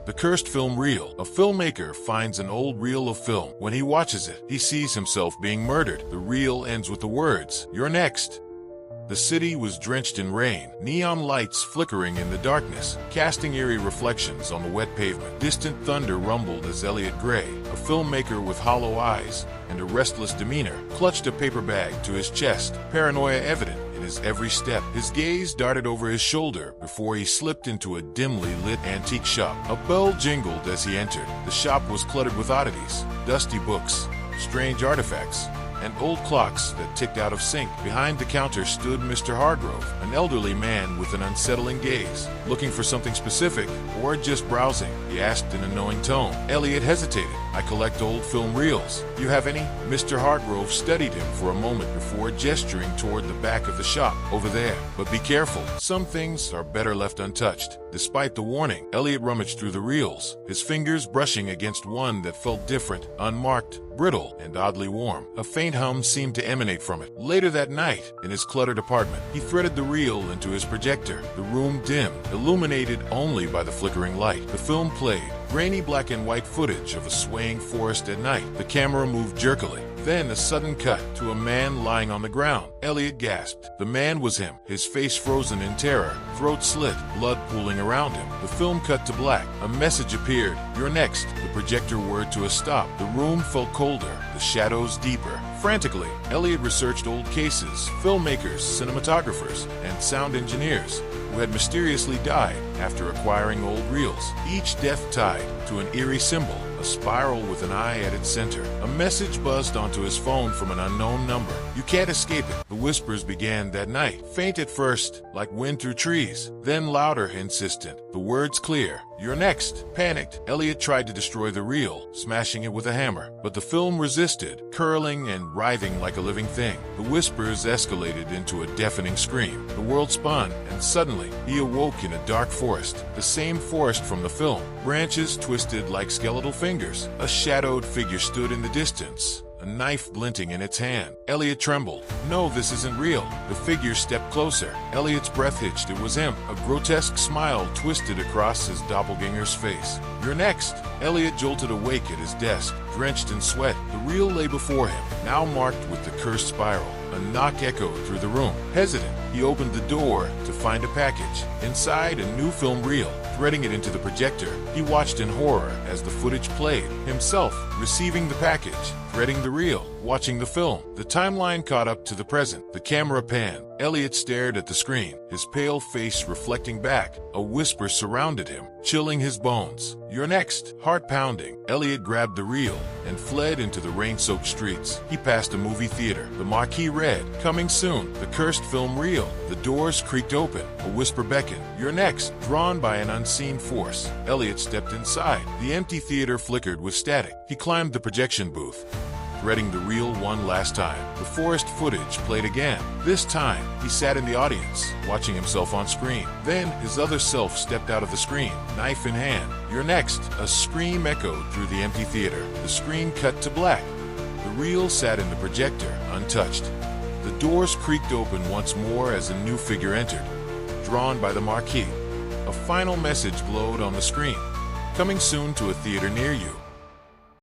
The cursed film reel. A filmmaker finds an old reel of film. When he watches it, he sees himself being murdered. The reel ends with the words, "You're next." The city was drenched in rain, neon lights flickering in the darkness, casting eerie reflections on the wet pavement. Distant thunder rumbled as Elliot Gray, a filmmaker with hollow eyes and a restless demeanor, clutched a paper bag to his chest, paranoia evident in his every step. His gaze darted over his shoulder before he slipped into a dimly lit antique shop. A bell jingled as he entered. The shop was cluttered with oddities, dusty books, strange artifacts, and old clocks that ticked out of sync. Behind the counter stood Mr. Hargrove, an elderly man with an unsettling gaze. "Looking for something specific, or just browsing?" he asked in a knowing tone. Elliot hesitated. "I collect old film reels. You have any?" Mr. Hargrove studied him for a moment before gesturing toward the back of the shop. "Over there. But be careful. Some things are better left untouched." Despite the warning, Elliot rummaged through the reels, his fingers brushing against one that felt different, unmarked, brittle, and oddly warm. A faint hum seemed to emanate from it. Later that night, in his cluttered apartment, he threaded the reel into his projector. The room dimmed, illuminated only by the flickering light. The film played, grainy black and white footage of a swaying forest at night. The camera moved jerkily. Then a sudden cut to a man lying on the ground. Elliot gasped. The man was him, his face frozen in terror, throat slit, blood pooling around him. The film cut to black. A message appeared. "You're next." The projector whirred to a stop. The room felt colder, the shadows deeper. Frantically, Elliot researched old cases, filmmakers, cinematographers, and sound engineers who had mysteriously died after acquiring old reels, each death tied to an eerie symbol, a spiral with an eye at its center. A message buzzed onto his phone from an unknown number. "You can't escape it." The whispers began that night, faint at first, like wind through trees, then louder, insistent. The words clear. "You're next." Panicked, Elliot tried to destroy the reel, smashing it with a hammer, but the film resisted, curling and writhing like a living thing. The whispers escalated into a deafening scream. The world spun, and suddenly, he awoke in a dark forest, the same forest from the film. Branches twisted like skeletal fingers. A shadowed figure stood in the distance, a knife glinting in its hand. Elliot trembled. "No, this isn't real." The figure stepped closer. Elliot's breath hitched. It was him. A grotesque smile twisted across his doppelganger's face. "You're next." Elliot jolted awake at his desk, drenched in sweat. The reel lay before him, now marked with the cursed spiral. A knock echoed through the room. Hesitant, he opened the door to find a package. Inside, a new film reel. Threading it into the projector, he watched in horror as the footage played. Himself, receiving the package, threading the reel, watching the film. The timeline caught up to the present. The camera panned. Elliot stared at the screen, his pale face reflecting back. A whisper surrounded him, chilling his bones. "You're next." Heart pounding, Elliot grabbed the reel and fled into the rain-soaked streets. He passed a movie theater. The marquee read, "Coming soon, the cursed film reel." The doors creaked open. A whisper beckoned. "You're next." Drawn by an unseen force, Elliot stepped inside. The empty theater flickered with static. He climbed the projection booth, threading the reel one last time. The forest footage played again. This time, he sat in the audience, watching himself on screen. Then, his other self stepped out of the screen, knife in hand. "You're next." A scream echoed through the empty theater. The screen cut to black. The reel sat in the projector, untouched. The doors creaked open once more as a new figure entered, drawn by the marquee. A final message glowed on the screen. "Coming soon to a theater near you."